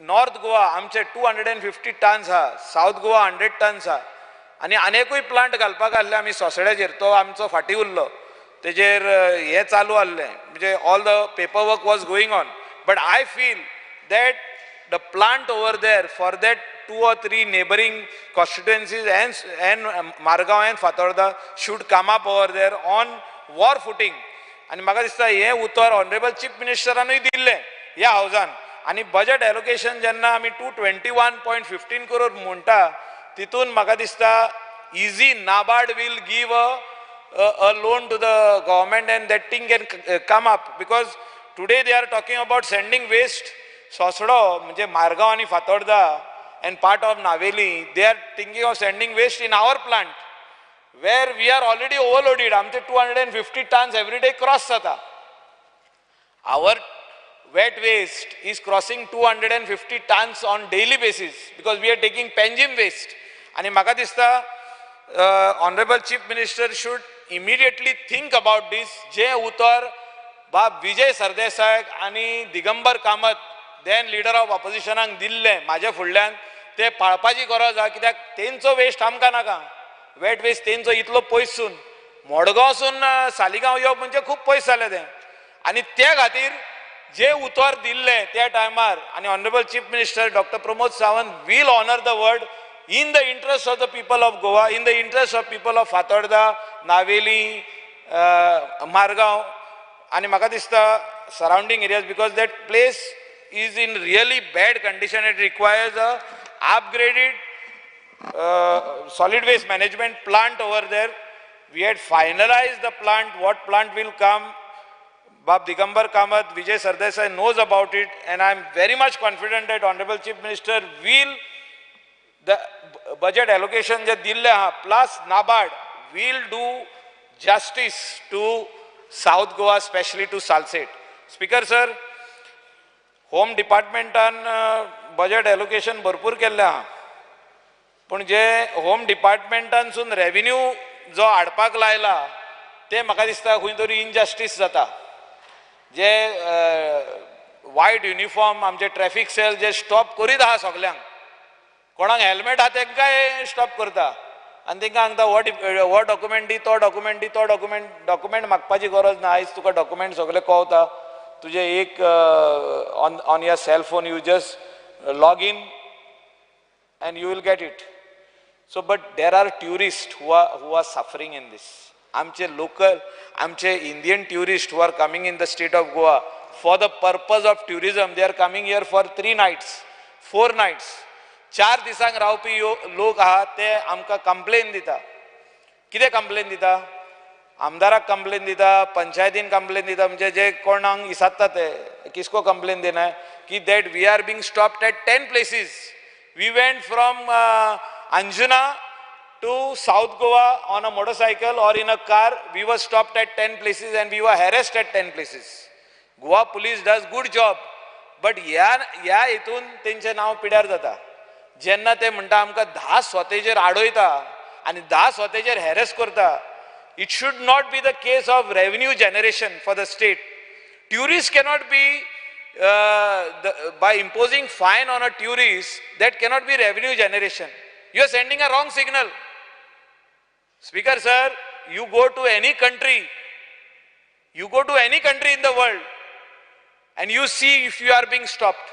North Goa आमचे 250 tonnes हा, south Goa 100 tonnes हा, आणि अनेकूय प्लांट घालपाक आहले आमी सोसड्याचेर, तो आमचो फाटी उरलो, तेजेर हे चालू आहले, म्हणजे all the paper work was going on. But I feel that the plant over there for that 2 or 3 neighboring constituencies and Margaon and Fatorda should come up over there on war footing. आणि म्हाका दिसता हे उतर honourable chief मिनिस्टरानूय दिल्ले ह्या हावजान. आणि budget allocation जेन्ना आमी 221.15 crore म्हणटा, तितून म्हाका दिसता easy NABARD will give a loan to the government and that thing can come up, because today they are talking about sending waste Sosdo म्हणजे Margaon आणि Fatorda and part of Naveli, they are thinking of sending waste in our plant where we are already overloaded. आमचे 250 tons every day cross jata. Our wet waste is crossing 250 tons on daily basis because we are taking Panjim waste. आणि म्हाका दिसता honorable chief minister should immediately think about this. जे उतर बाब विजय सरदेसाय आणि Digambar Kamat then leader of opposition दिल्ले माझ्या फुडल्यान, ते पाळपाची गरज आहा, कित्याक तेंचो वेस्ट आमकां नाका. वेट वेस्ट तेंचो इतलो पयसून मडगांवसून सालिगांव येवप म्हणजे खूब पयस जालें तें. आनी त्या खातीर जे उतर दिल्ले त्या टायमार, आनी honourable chief minister doctor Pramod Sawant will honour the word in the interest of the people of Goa, in the interest of people of Fatorda, Naveli, Margaon, and म्हाका दिसता surrounding areas, because that place is in really bad condition. It requires a upgraded solid waste management plant over there. We had finalized the plant, what plant will come. Bab Digambar Kamath, Vijay Sardesai knows about it, and I am very much confident that Honorable Chief Minister will, the budget allocation जे दिल्ले हा plus NABARD will do justice to South Goa, especially to Salsette. Speaker sir, Home Departmentan budget allocation भरपूर केल्ले हा, पण जे Home Departmentanसून revenue जो हाडपाक लायला ते म्हाका दिसता खंय तरी injustice जाता. जे white uniform आमचे ट्रॅफिक सेल जे स्टॉप करीत आहा सगल्यांक, कोणाक हेल्मेट आहा तेंकांय स्टॉप करता आनी तेंकां सांगता हो डॉक्युमेंट दी, तो डॉक्युमेंट दी, तो डॉक्युमेंट मागपाची गरज ना. आयज तुका डॉक्युमेंट सगळे कळटा, तुजे एक on your cell phone you just log in and you will get it. So but there are tourists who are suffering in this. Amche local, amche Indian tourists who are coming in the state of Goa for the purpose of tourism, they are coming here for 3 nights, 4 nights. 4 दिसांक रावपी लोक आहात ते आमकां complain दिता. कितें complain दिता? आमदाराक complain दिता, पंचायतीन कंप्लेन दिता, म्हणजे जे कोणाक इसादता ते किसको कंप्लेन देना की that we are being stopped at 10 places. We went from Anjuna to South Goa on a motorcycle or in a car. We were stopped at 10 places and we were harassed at 10 places. Goa police does good job, but या हितून तेंचे नाव पिड्यार जाता. जेन्ना ते म्हणटा आमकां 10 स्वतेचेर आडयता आनी 10 स्वतेचेर harass करता. It should not be the case of revenue generation for the state. Tourists cannot be by imposing fine on a tourist, that cannot be revenue generation. You are sending a wrong signal. Speaker sir, you go to any country in the world and you see if you are being stopped.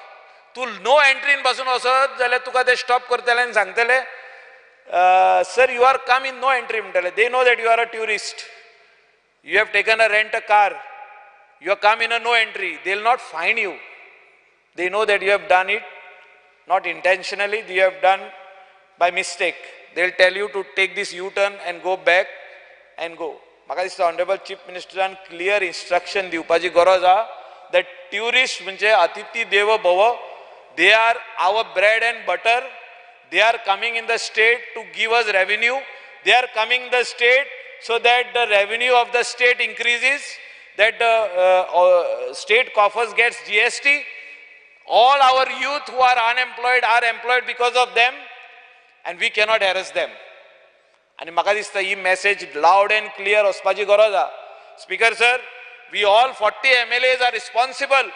तू no entry in बसून वसत जाल्यार तुका ते stop करतले आनी सांगतले sir you are come in no entry म्हणटले. They know that you are a tourist, you have taken a rent a car, you have come in a no entry. They will not fine you. They know that you have done it not intentionally, you have done by mistake. They will tell you to take this U-turn and go back and go. म्हाका दिसता honourable chief मिनिस्टरान clear instruction दिवपाची गरज आहा that tourists म्हणजे अतिथी देवो भव, they are our bread and butter. They are coming in the state to give us revenue. They are coming in the state so that the revenue of the state increases, that the state coffers gets GST. All our youth who are unemployed are employed because of them, and we cannot harass them. And म्हाका दिसता ही message loud and clear वचपाची गरज आहा. Speaker sir, we all 40 MLAs are responsible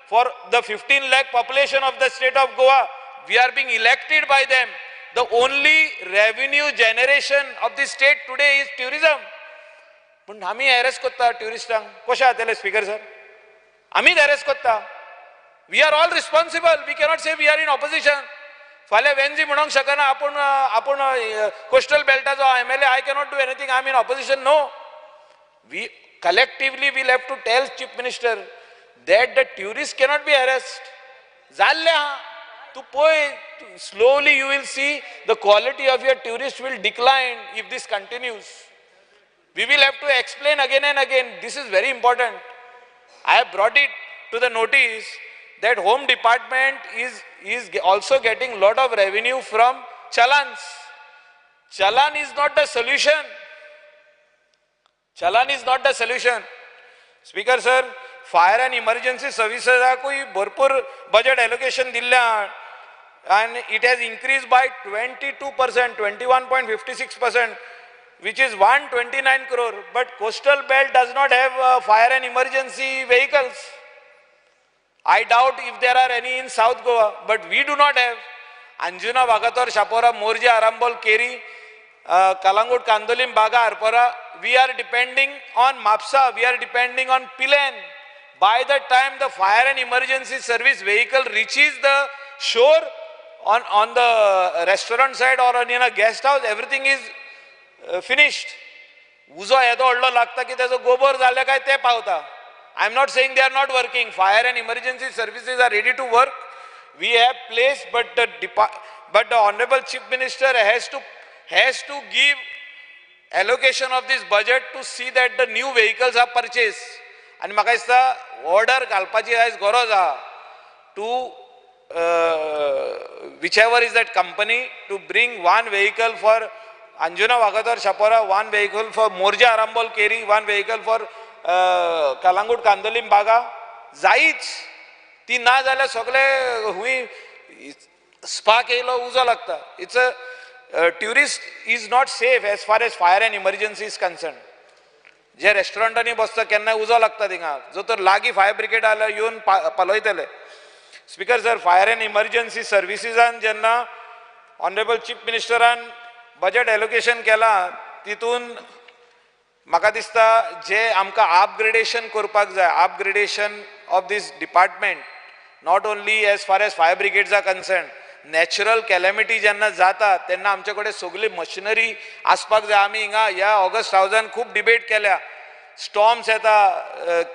for the 15 lakh population of the state of Goa. We are being elected by them. The only revenue generation of the state today is tourism. But आमी harass kotta touristank कशें जातले speaker sir? आमीच harass kotta. We are all responsible. We cannot say we are in opposition. फाल्या वेंजी म्हणूंक शकना आपण coastal beltaचो MLA. I cannot do anything. I am in opposition. No. We collectively will have to tell Chief Minister that the tourists cannot be harassed. Zalya, to poi slowly you will see the quality of your tourists will decline if this continues. We will have to explain again and again. This is very important. I have brought it to the notice that Home Department is also getting lot of revenue from challans. Challan is not the solution. Challan is not the solution. Speaker sir, fire and emergency services ha koi bharpur budget allocation dilla and it has increased by 22%, 21.56%, which is 129 crore. But coastal belt does not have fire and emergency vehicles. I doubt if there are any in South Goa, but we do not have. Anjuna, Vagator, Shapora, Morja, Arambol, Keri, Kalangut, Kandolim, Baga, Arpora. We are depending on MAPSA, we are depending on Pilen. By the time the fire and emergency service vehicle reaches the shore on the restaurant side or in a guest house, everything is finished. Uzo yedo odlo lagta ki teso gobor zale kai te pavta. I am not saying they are not working. Fire and emergency services are ready to work. We have placed, but the Honorable Chief Minister has to give allocation of this budget to see that the new vehicles are purchased. And म्हाका दिसता order घालपाची आयज गरज आहा to whichever is that company to bring one vehicle for Anjuna Vagator Shapora, one vehicle for Morja Arambol Keri, one vehicle for Kalangut Kandolim Baga. जायच ती ना जाल्यार सगळे हुई स्पा केलो उजो लागता. It's a tourist is not safe as far as fire and emergency is concerned. जे रेस्टॉरंटांनी बसता केन्ना उजो लागता थिंगा जो तर लागी फायर ब्रिगेड आल्या येवन पालयतले. Speaker sir, fire and emergency सर्विसेसान जेन्ना ऑनरेबल चीफ मिनिस्टरान बजेट एलोकेशन केला तितून म्हाका दिसता जे आमकां अपग्रेडेशन करपाक जाय, upgradation of this department, not only as far as fire brigades are concern, natural calamity जेन्ना जाता तेन्ना आमचे कडेन सगळी मशिनरी आसपाक जाय. आमी हिंगा ह्या ऑगस्ट हावजान खूब डिबेट केल्या. स्टॉर्म्स येता,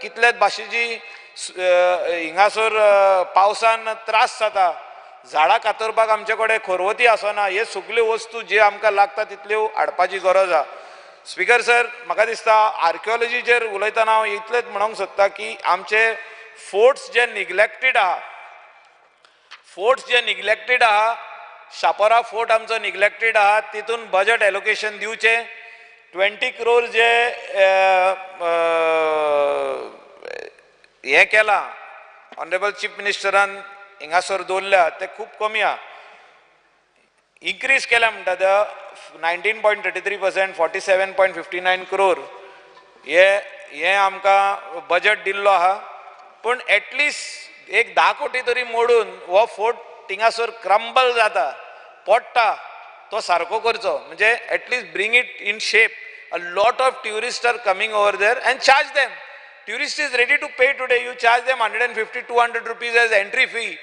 कितलेच भाशेची हिंगासर पावसान त्रास जाता, झाडां कातरपाक आमचे कडेन खरवती आसना. हे सगल्यो वस्तू जे आमकां लागता तितल्यो हाडपाची गरज आहा. स्पीकर सर, म्हाका दिसता आर्किओलॉजीचेर उलयतना हांव इतलेंच म्हणूंक सोदता की आमचे फोर्ट्स जे निग्लेक्टेड आहा, शापोरा फोर्ट आमचो निग्लेक्टेड आहा, तितून बजेट एलोकेशन दिवचे. 20 crore जे हे केला ऑनरेबल चीफ मिनिस्टरान हिंगासर दवरल्या ते खूब कमी आहा. इन्क्रीज केल्या म्हणटा ते 19.33%, 47.59 crore हे आमकां बजेट दिल्लो आहा. पूण एटलिस्ट एक 10 कोटी तरी मोडून हो फोर्ट थिंगासर क्रम्बल जाता, पडटा, तो सारको करचो. म्हणजे at least bring it in shape. A lot of tourist are coming over there and charge them. Tourist is ready to pay today. You charge them 150-200 rupees as entry fee.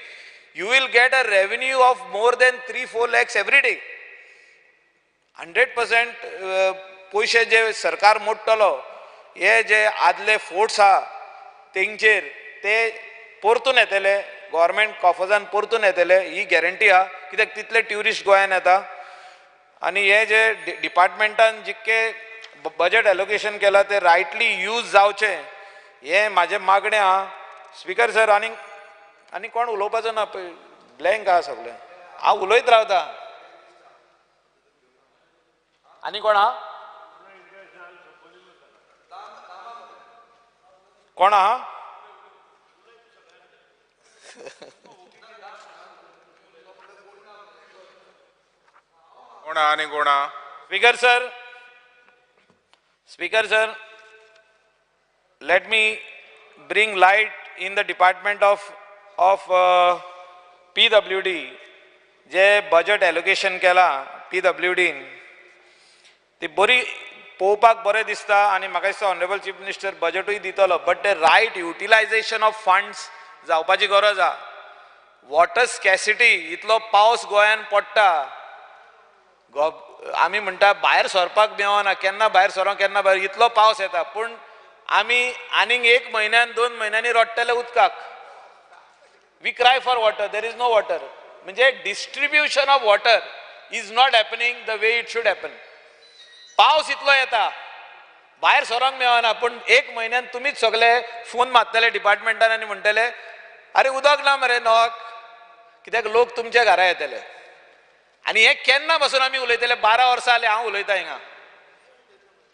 You will get a revenue of more than 3-4 lakhs every day. 100% पैसे जे सरकार मोडटलो हे जे आदले forts आहा तेंचेर ते परतून येतले, गव्हर्मेंट कॉफर्सान परतून येतले, ही गॅरंटी आहा. कित्याक तितले ट्युरिस्ट गोंयान येता. आनी हे जे डिपार्टमेंटान जितके बजेट एलोकेशन केला ते रायटली यूज जावचे हे माझे मागणे आहा. स्पीकर सर, आनी कोण उलोवपाचो ना, ब्लँक आहा सगळें. हांव उलयत रावता. आनी कोण आहा? कोण आहा? कोण आहा आनी कोण आहा? Speaker sir, let me bring light in the Department of of PWD जे budget allocation केला PWDन ती बरी पळोवपाक बरें दिसता आनी म्हाका दिसता ऑनरेबल चीफ मिनिस्टर बजेटूय दितलो बट ते रायट युटिलायझेशन ऑफ फंड्स जावपाची गरज आहा. वॉटर स्कॅसिटी इतलो पावस गोंयान पडटा आमी म्हणटा भायर सरपाक मेळना केन्ना भायर सरो केन्ना भायर इतलो पावस येता पूण आमी आनीक 1 म्हयन्यान 2 म्हयन्यांनी रडटले उदकाक. We cry for water there is no water म्हणजे distribution of water is not happening the way it should happen. पावस इतलो येता भायर सरोंक मेळना पूण 1 म्हयन्यान तुमीच सगळे फोन मारतले डिपार्टमेंटान आनी म्हणटले अरे उदक ना मरे नॉक कित्याक लोक तुमच्या घरा येतले. आनी हे केन्ना पासून आमी उलयतले 12 वर्सां जाली हांव उलयतां हिंगा.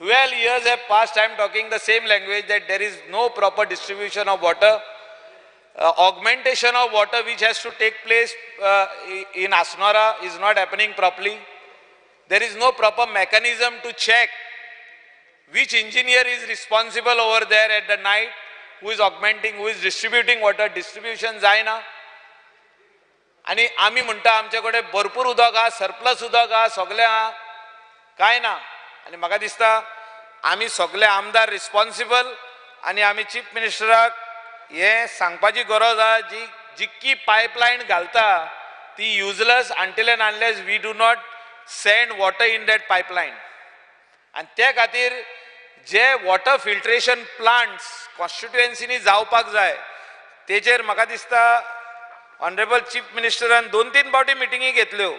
12 years have passed. I am talking the same language that there is no proper distribution of water. Augmentation of water which has to take place in Asnora is not happening properly. There is no proper mechanism to check which engineer is responsible over there at the night, who is augmenting, who is distributing water. Distribution जायना आणि आम्ही म्हणटा आमचे कडेन भरपूर उदक आहा surplus उदक आहा सगळे आहा काय ना. आणि म्हाका दिसता आमी सगळे आमदार रिस्पॉन्सिबल आनी आमी चीफ मिनिस्टराक हे सांगपाची गरज आहा जी जितकी पायपलायन घालता ती useless until and unless we do not send water in that pipeline. आनी ते खातीर जे वॉटर फिल्ट्रेशन प्लांट्स कॉन्स्टिट्युएन्सीनी जावपाक जाय तेजेर म्हाका दिसता ऑनरेबल चीफ मिनिस्टरान 2-3 फावटी मिटिंगी घेतल्यो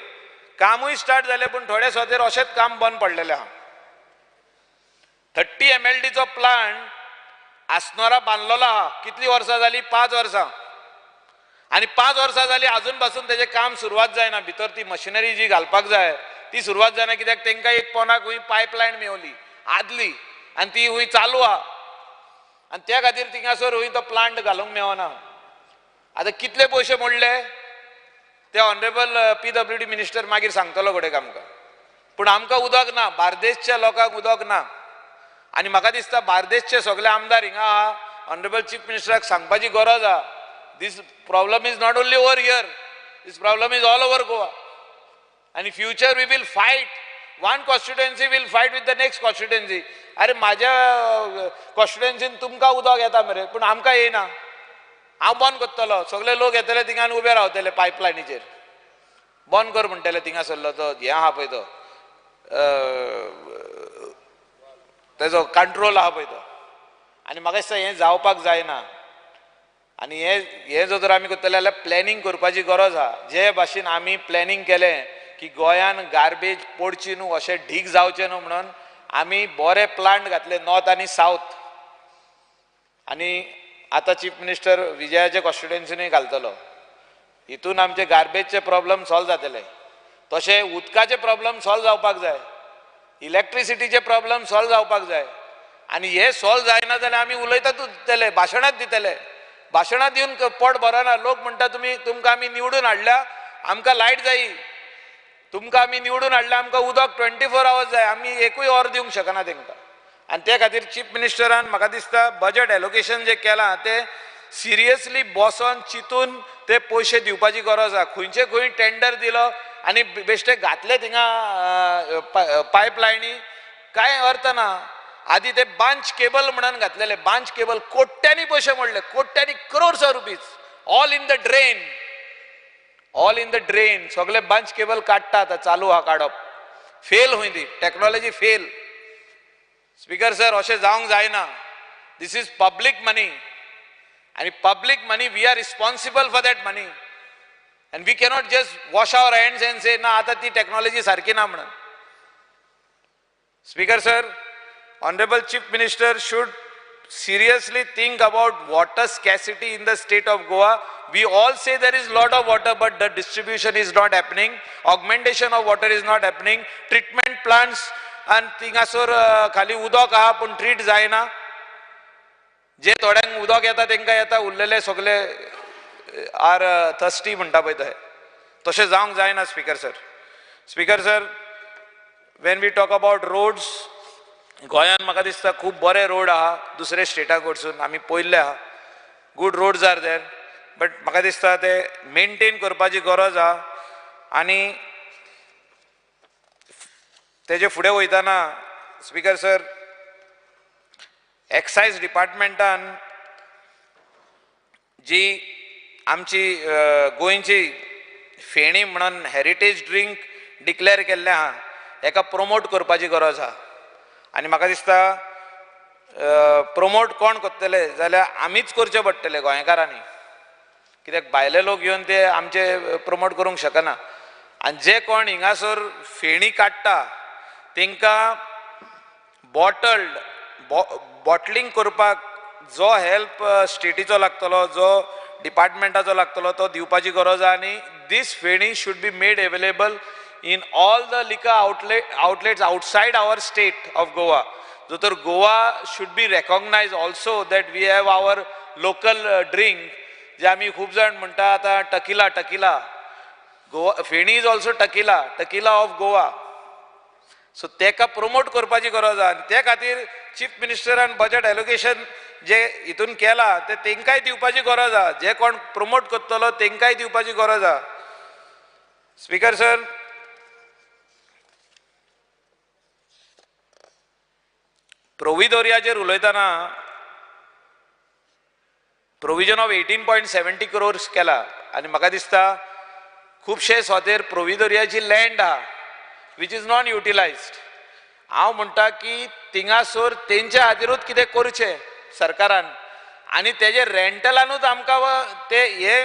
कामूय स्टार्ट जालें पूण थोडे सोदेर अशेंच काम बंद पडलेलें आहा. 30 MLD चो प्लांट आसनोरा बांदलेलो आहा कितलीं वर्सां जालीं 5 वर्सां आनी 5 वर्सां जालीं अजून पासून तेजें काम सुरवात जायना. भितर ती मशिनरी जी घालपाक जाय ती सुरवात जायना कित्याक तांकां एक पोनाक खूंय पायपलायन मेवली आदली आनी ती खूंय चालू आहा आनी त्या खातीर थिंगासर खूंय तो प्लांट घालूंक मेवना. आतां कितले पयशे मोडले ते ऑनरेबल PWD मिनिस्टर मागीर सांगतलो घोडेक आमकां. पूण आमकां उदक ना बार्देसच्या लोकांक उदक ना आनी म्हाका दिसता बार्देसचे सगळे आमदार हिंगा आहा ऑनरेबल चीफ मिनिस्टराक सांगपाची गरज आहा. This problem is not only over here, this problem is all over Goa आनी future we will fight. One constituency will fight with the next constituency. अरे म्हाज्या कॉन्स्टिट्युएन्सीन तुमकां उदक येता मरे पूण आमकां येयना. हांव बंद करतलो सगळे लोक येतले थिंगान उबे रावतले पायपलायनीचेर बंद कर म्हणटले थिंगासरलो तो हें आहा पळय तो तेजो कंट्रोल आहा पळय तो. आनी म्हाका दिसता हें जावपाक जायना आनी हें जर आमी करतले जाल्यार प्लॅनिंग करपाची गरज आहा. जे भाशेन आमी प्लॅनिंग केलें की गोंयान गार्बेज पडची न्हू अशें ढीग जावचें न्हू म्हणून आमी बरे प्लांट घातले नॉर्थ आनी सावथ. आनी आतां चीफ मिनिस्टर विजयाचे कॉन्स्टिट्युएन्सीनूय घालतलो. हितून आमचे गार्बेजचे प्रॉब्लेम सॉल्व जातले तशें उदकाचे प्रॉब्लेम सॉल्व जावपाक जाय इलेक्ट्रिसिटीचे प्रॉब्लेम सॉल्व जावपाक जाय. आनी हे सॉल्व जायना जाल्यार आमी उलयतातूच दितले भाशणांच दितले. भाशणां दिवन पोट भरना. लोक म्हणटा तुमकां आमी निवडून हाडल्या आमकां लायट जायी तुमकां आमी निवडून हाडल्या आमकां उदक 24 hours जाय आमी एकूय ऑर दिवंक शकना तांकां. आनी ते खातीर चीफ मिनिस्टरान म्हाका दिसता बजेट एलोकेशन जे केलां ते सिरियसली बसोन चिंतून ते पयशे दिवपाची गरज आहा. खंयचे खंय टेंडर दिलो आनी बेश्टे घातले थिंगा पायपलायनी कांय अर्थ ना. आदी ते बांच केबल म्हणून घातलेले बांच केबल कोट्यांनी पयशे मोडले कोट्यांनी crores of rupees all in the drain all in the drain. सगळे बांच केबल काडटा आतां चालू आहा काडप फेल हुंय ती टॅक्नॉलॉजी फेल. स्पीकर सर अशें जावंक जायना. दीस इज पब्लीक मनी आनी public money we are responsible for that money and we cannot just wash our hands and say na आता ती टेक्नॉलॉजी सारखी ना म्हणून. Speaker sir honorable chief minister should seriously think about water scarcity in the state of Goa. We all say there is lot of water but the distribution is not happening. Augmentation of water is not happening. Treatment plants and थिंगासोर खाली उदक आहा पूण treat जायना. जे थोड्यांक उदक येता तांकां येता उरलेले सगळे आर थर्स्टी म्हणटा पळय थंय तशें जावंक जायना. Speaker sir when we talk about roads गोंयान म्हाका दिसता खूब बरे रोड आहा दुसरे स्टेटाक वचून आमी पळयल्ले आहा. Good roads are there but म्हाका दिसता ते मेनटेन करपाची गरज आहा आनी तेजे फुडें वयताना स्पीकर सर एक्सायज डिपार्टमेंटान जी आमची गोंयची फेणी म्हणून हेरिटेज ड्रिंक डिक्लेअर केल्लें आहा हेका प्रमोट करपाची गरज आहा आनी म्हाका दिसता प्रमोट कोण करतले जाल्यार आमीच करचे पडटले गोंयकारांनी कित्याक भायले लोक येवन ते आमचे प्रमोट करूंक शकना आनी जे कोण हिंगासर फेणी काडटा तांकां बॉटलिंग करपाक जो हेल्प स्टेटीचो लागतलो जो डिपार्टमेंटाचो लागतलो तो दिवपाची गरज आहा आनी दीस फेणी should be made available in all the liquor outlets outside our state of Goa. So Goa should be recognized also that we have our local drink. जे आमी खूब जाण म्हणटा आतां टकिला गोवा फेणी is also टकिला of Goa so तेका प्रमोट करपाची गरज आहा आनी ते खातीर चीफ मिनिस्टरान बजेट एलोकेशन जे हितून केला ते तेंकाय दिवपाची गरज आहा जे कोण प्रमोट करतलो तेंकाय दिवपाची गरज आहा स्पीकर सर प्रोविदोरियाचेर उलयतना प्रोविजन ऑफ 18.70 crores केला आनी म्हाका दिसता खुबशे सोदेर प्रोविदोरियाची लँड आहा वीच इज नॉन युटिलायज्ड हांव म्हणटा की थिंगासोर तेंच्या खातीरूच कितें करचें सरकारान आनी तेजे रेंटलानूच आमकां ते हे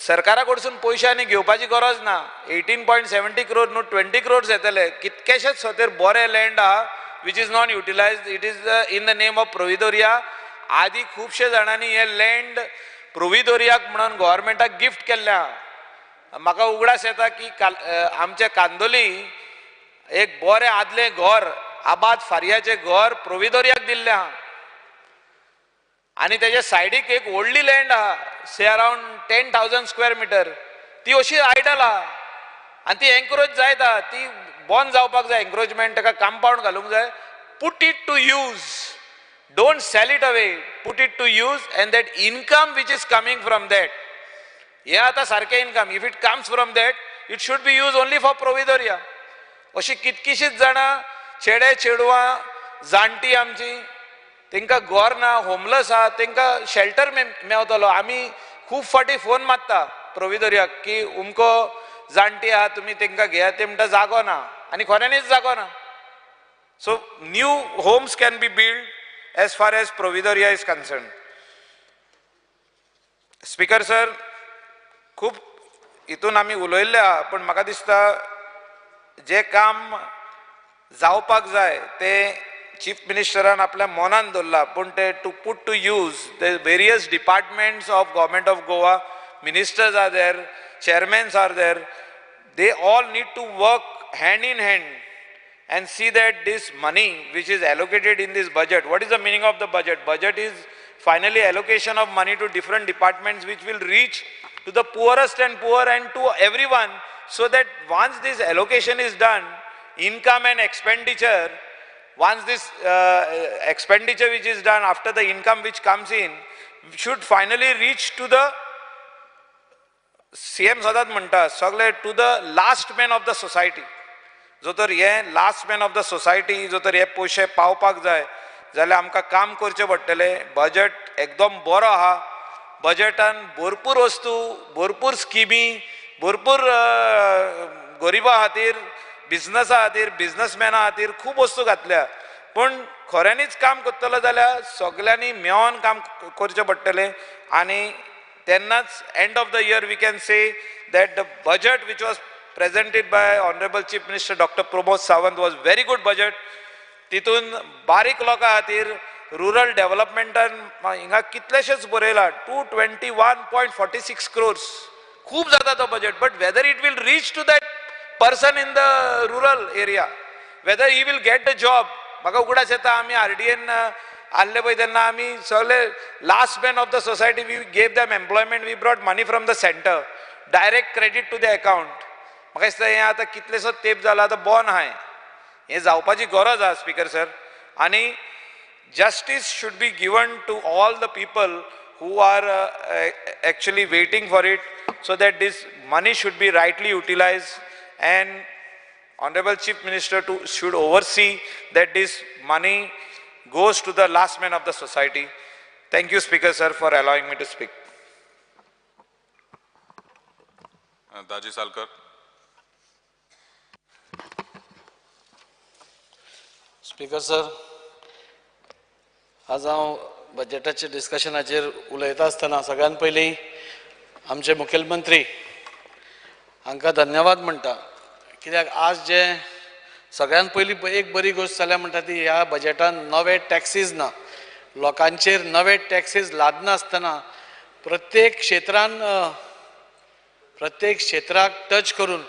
सरकारा कडसून पयशे आनी घेवपाची गरज ना 18.70 crores न्हू 20 crores येतले कितकेशेच सोदेर बरे लँड आहा which is non utilized it is in the name of providoria आदी खूबशे जाणांनी हे लँड प्रोविदोरियाक म्हणून गव्हर्मेंटाक गिफ्ट केल्ल्या म्हाका उगडास येता की आमचे कांदोली एक बरें आदलें घर आबाद फार्याचें घर प्रोविदोरियाक दिल्लें आहा आनी तेजे सायडीक एक व्हडली लँड आहा से अरावंड 10,000 square meter ती अशी आयडल आहा आनी ती एन्करेज जायता ती बंद जावपाक जाय एन्करेजमेंट ताका कंपाउंड घालूंक जाय put it to use don't sell it away put it to use and that income which is coming from that हे आतां सारकें income if it comes from that it should be use only for Provedoria अशी कितकीशीच जाणां चेडे चेडवां जाणटी आमची तांकां घर ना होमलस आहा तांकां शेल्टर मेवतलो आमी खूब फाटी फोन मारता प्रोविदोरियाक की उमको जाणटी आहा तुमी तांकां घेयात ते म्हणटा जागो ना आनी खऱ्यांनीच जागो ना so new homes can be build as far as Provedoria is concern speaker sir खूब हितून आमी उलयल्ले आहा पूण म्हाका दिसता जे काम जावपाक जाय ते चीफ मिनिस्टरान आपल्या मनान दवरला पूण ते to put to use the various departments of government of Goa ministers are there chairmans are there they all need to work hand in hand and see that this money which is allocated in this budget what is the meaning of the budget is finally allocation of money to different departments which will reach to the poorest and poor and to everyone so that once this allocation is done income and expenditure once this expenditure which is done after the income which comes in should finally reach to the CM सदांच म्हणटा सगळे to the last man of the society जो तर हे last man of the society जो तर हे पयशे पावपाक जाय जाल्यार आमकां काम करचें पडटलें बजेट एकदम बरो आहा बजेटान भरपूर वस्तू भरपूर स्किमी भरपूर गरिबां खातीर बिझनसा खातीर बिझनसमॅना खातीर खूब वस्तू घातल्या पूण खऱ्यांनीच काम करतलो जाल्यार सगळ्यांनी मेळोन काम करचें पडटलें आनी Tennat's end of the year we can say that the budget which was presented by Honorable Chief Minister Dr. Pramod Sawant was very good budget. Titun barik loka hatir rural development and hinga kitleशेच बरयला 221.46 crores. खूब जाता तो budget but whether it will reach to that person in the rural area whether he will get the job म्हाका उगडास येता आमी RDN आल्ले पळय तेन्ना आमी सगळे last man of the society we gave them employment we brought money from the centre direct credit to the account म्हाका दिसता हें आतां कितलेसो तेंप जाला आतां बंद आहाय हें जावपाची गरज आहा स्पीकर सर आनी justice should be given to all the people who are actually waiting for it, so that this money should be rightly utilized, and Honorable Chief Minister should oversee that this money goes to the last man of the society. Thank you, Speaker sir, for allowing me to speak. Daji Salkar. Speaker sir, आज हांव बजेटाच्या डिस्कशनाचेर उलयता आसतना सगळ्यान पयलीं आमचे मुखेलमंत्री हांकां धन्यवाद म्हणटा, कित्याक आज जे सगळ्यान पयलीं एक बरी गोश्ट जाल्या म्हणटा ती ह्या बजेटान नवे टॅक्सीस ना, लोकांचेर नवे टॅक्सीस लादनासतना प्रत्येक क्षेत्राक टच करून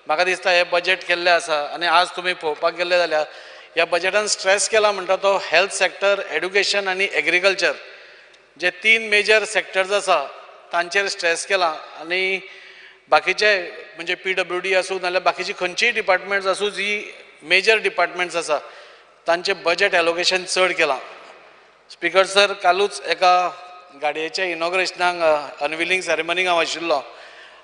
म्हाका दिसता हे बजेट केल्लें आसा. आनी आज तुमी पळोवपाक गेले जाल्यार ह्या बजेटान स्ट्रेस केला म्हणटा तो हेल्थ सेक्टर, एड्युकेशन आनी एग्रीकल्चर, जे 3 मेजर सेक्टर्स आसा तांचेर स्ट्रेस केला. आनी बाकीचे म्हणजे PWD आसूं नाल्यार बाकीची खंयचीय डिपार्टमेंट्स आसूं जी मेजर डिपार्टमेंट्स आसा तांचे बजेट एलोकेशन चड केलां. स्पीकर सर, कालूच एका गाडयेच्या इनॉग्रेशनाक अनविलिंग सेरेमनीक हांव आशिल्लो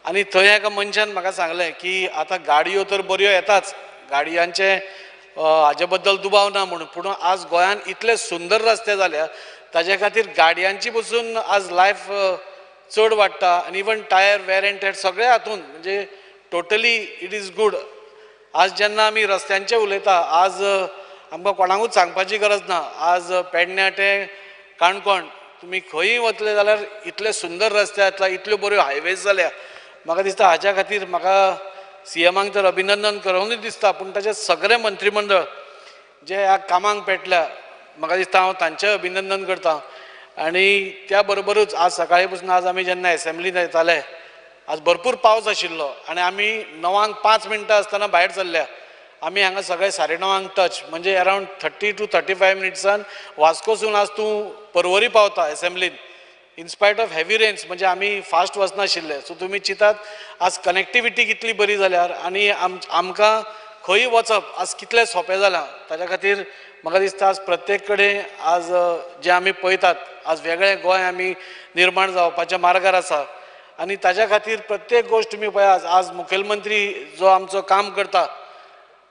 आनी थंय एका मनशान म्हाका सांगलें की आतां गाडयो तर बऱ्यो येताच, गाडयांचे हाजे बद्दल दुबाव ना म्हणून, पूण आज गोंयांत इतले सुंदर रस्ते जाल्या ताजे खातीर गाडयांची पसून आज लायफ चड वाडटा आनी इवन टायर वेर एंड टेर सगळे हातून म्हणजे टोटली इट इज गूड. आज जेन्ना आमी रस्त्यांचे उलयता, आज आमकां कोणाकूच सांगपाची गरज ना, आज पेडण्या ते काणकोण तुमी खंयी वतले जाल्यार इतले सुंदर रस्ते जातला, इतल्यो बऱ्यो हायवेज जाल्या. म्हाका दिसता हाच्या खातीर म्हाका CMांक तर अभिनंदन करूंक दिसता, पूण ताचे सगळे मंत्रिमंडळ जे ह्या कामाक पेटल्या म्हाका दिसता हांव तांचें अभिनंदन करतां. आनी त्या बरोबरूच आज सकाळी पासून आज आमी जेन्ना एसेंब्लीन येताले, आज भरपूर पावस आशिल्लो आनी आमी 9:05 आसतना भायर सरल्या. आमी हांगा सगळे 9:30 टच म्हणजे अरावंड 30 to 35 मिनट्सान वास्कोसून आज तूं पर्वरी पावता एसेंब्लीन, इन स्पायट ऑफ हेवी रेन्स. म्हणजे आमी फास्ट वचनाशिल्ले. सो तुमी चिंतात आज कनेक्टिविटी कितली बरी जाल्यार आनी आमकां खंय वचप आज कितलें सोंपें जालां. ताच्या खातीर म्हाका दिसता आज प्रत्येक कडेन आज जे आमी पळयतात आज वेगळें गोंय आमी निर्माण जावपाच्या मार्गार आसा. आनी ताच्या खातीर प्रत्येक गोश्ट तुमी पळयात, आज मुखेलमंत्री जो आमचो काम करता,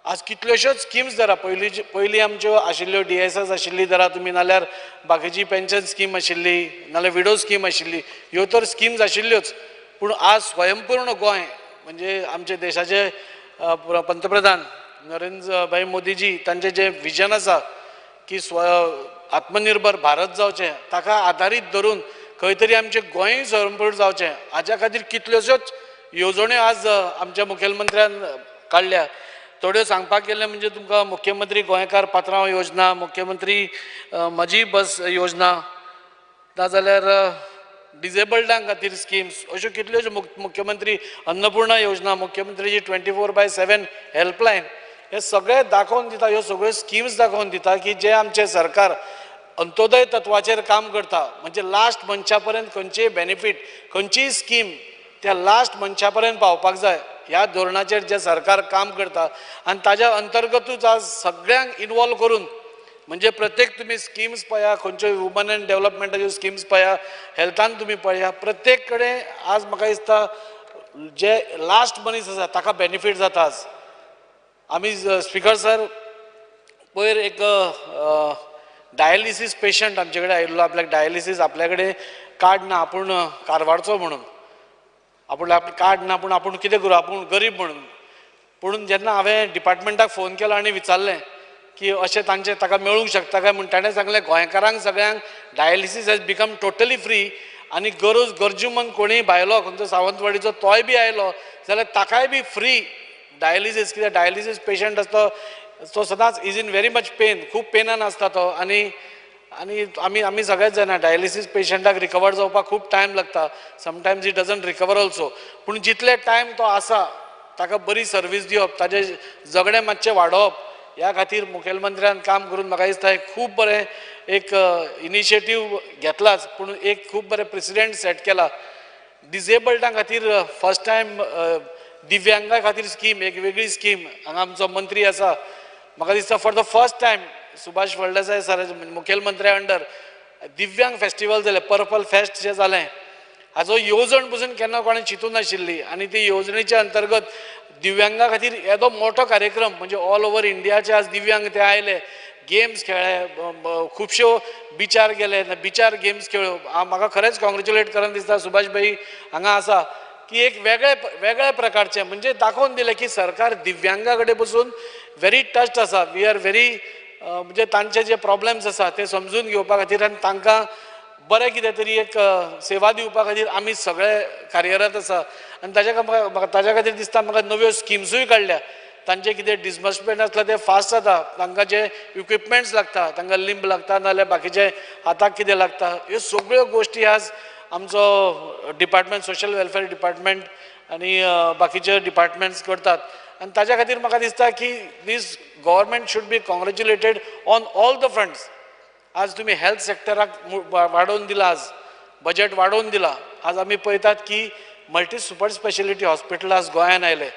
आज कितल्योश्योच स्किम्स धरा, पयलीं आमच्यो आशिल्ल्यो DSS आशिल्ली धरा तुमी, नाल्यार बाकीची पेन्शन स्कीम आशिल्ली, नाल्यार विडो स्कीम आशिल्ली, ह्यो तर स्किम्स आशिल्ल्योच. पूण आज स्वयंपूर्ण गोंय म्हणजे आमचे देशाचे पंतप्रधान नरेंद्र भाई मोदीजी तांचे जे विजन आसा की आत्मनिर्भर भारत जावचें, ताका आदारीत धरून खंय तरी आमचें गोंय स्वयंपूर्ण जावचें, हाच्या खातीर कितल्योश्योच येवजण्यो आज आमच्या मुखेलमंत्र्यान काडल्या. थोड्यो सांगपाक गेले म्हणजे तुमकां मुख्यमंत्री गोंयकार पात्रांव योजना, मुख्यमंत्री म्हजी बस योजना, नाजाल्यार डिजेबल्डां खातीर स्किम्स, अश्यो कितल्योश्यो मुख्यमंत्री अन्नपूर्णा योजना, मुख्यमंत्रीची 24/7 हेल्पलायन, हे सगळे दाखोवन दिता, ह्यो सगळ्यो स्किम्स दाखोवन दिता की जे आमचे सरकार अंत्योदय तत्वाचेर काम करता. म्हणजे लास्ट मनशा पर्यंत खंयचेय बेनिफीट, खंयचीय स्कीम त्या लास्ट मनशा पर्यंत पावपाक जाय, ह्या धोरणाचेर जे सरकार काम करता. आनी ताज्या अंतर्गतूच आज सगळ्यांक इनवॉल्व करून म्हणजे प्रत्येक तुमी स्किम्स पळया, खंयच्यो वुमन एंड डेव्हलपमेंटाच्यो स्किम्स पळया, हेल्थान तुमी पळया, प्रत्येक कडेन आज म्हाका दिसता जे लास्ट मनीस आसा ताका बेनिफीट जाता. आज आमी स्पीकर सर पयर एक डायलिसीस पेशंट आमचे कडेन आयिल्लो, आपल्याक डायलिसीस आपल्या कडेन कार्ड ना, आपूण कारवारचो म्हणून, आपूण कार्ड ना पूण आपूण कितें करूं, आपूण गरीब म्हणून. पूण जेन्ना हांवें डिपार्टमेंटाक फोन केलो आनी विचारलें की अशें ताका मेळूंक शकता काय म्हणून, ताणें सांगलें गोंयकारांक सगळ्यांक dialysis has become totally free आनी गरजूमंद कोणीय भायलो खंयचो सावंतवाडीचो तोय बी आयलो जाल्यार ताकाय बी फ्री डायलिसीस. कित्याक डायलिसीस पेशंट आसता तो सदांच is in very much pain, खूब पेनान आसता तो. आनी आमी सगळेच जाणा डायलिसीस पेशंटाक रिकवर जावपाक खूब टायम लागता, sometimes it doesn't recover also. पूण जितले टायम तो आसा ताका बरी सर्वीस दिवप, ताजें जगणें मातशें वाडोवप, ह्या खातीर मुखेलमंत्र्यान काम करून म्हाका दिसता एक खूब बरें एक इनिशिएटीव घेतलाच, पूण एक खूब बरें प्रेसिडेंट सेट केला. डिजेबल्डां खातीर फर्स्ट टायम दिव्यांगां खातीर स्कीम, एक वेगळी स्कीम. हांगा आमचो मंत्री आसा, म्हाका दिसता for the first time Subhash Phaldesai sir मुखेलमंत्र्या अंडर दिव्यांग फेस्टिवल जालें, पर्पल फेस्ट जें जालें, हाजो येवजण पसून केन्ना कोणें चिंतूंक नाशिल्ली आणि ती येवजणेच्या अंतर्गत दिव्यांगा खातीर येदो मोठो कार्यक्रम म्हणजे ऑल ओव्हर इंडियाचे आज दिव्यांग ते आयले, गेम्स खेळ्ळे, खुबश्यो बिचार गेले, बिचार गेम्स खेळ्यो. म्हाका खरेंच कॉंग्रेच्युलेट करन दिसता सुभाष भाई हांगा आसा की एक वेगळ्या प्रकारचे म्हणजे दाखोवन दिले की सरकार दिव्यांगा कडेन पसून व्हेरी टच्ड आसा. वी आर व्हेरी म्हणजे तांचे जे प्रॉब्लेम्स आसा ते समजून घेवपा खातीर आनी तांकां बरें कितें तरी एक सेवा दिवपा खातीर आमी सगळे कार्यरत आसा. आनी ताच्या खातीर दिसता म्हाका नव्यो स्किम्सूय काडल्या. तांचे कितें डिसबर्समेंट आसता ते फास्ट जाता, तांकां जे इक्विपमेंट्स लागता, तांकां लिंब लागता नाजाल्यार बाकीचे हाताक कितें लागता, ह्यो सगळ्यो गोश्टी आज आमचो डिपार्टमेंट सोशल वेलफेअर डिपार्टमेंट आनी बाकीचे डिपार्टमेंट्स करतात. आनी ताच्या खातीर म्हाका दिसता की this government should be congratulated on all the fronts. आज तुम्ही हेल्थ सेक्टराक वाडोवन दिला, आज बजेट वाडोवन दिला. आज आमी पळयतात की मल्टी सुपर स्पेशलिटी हॉस्पिटल आज गोंयांत आयले.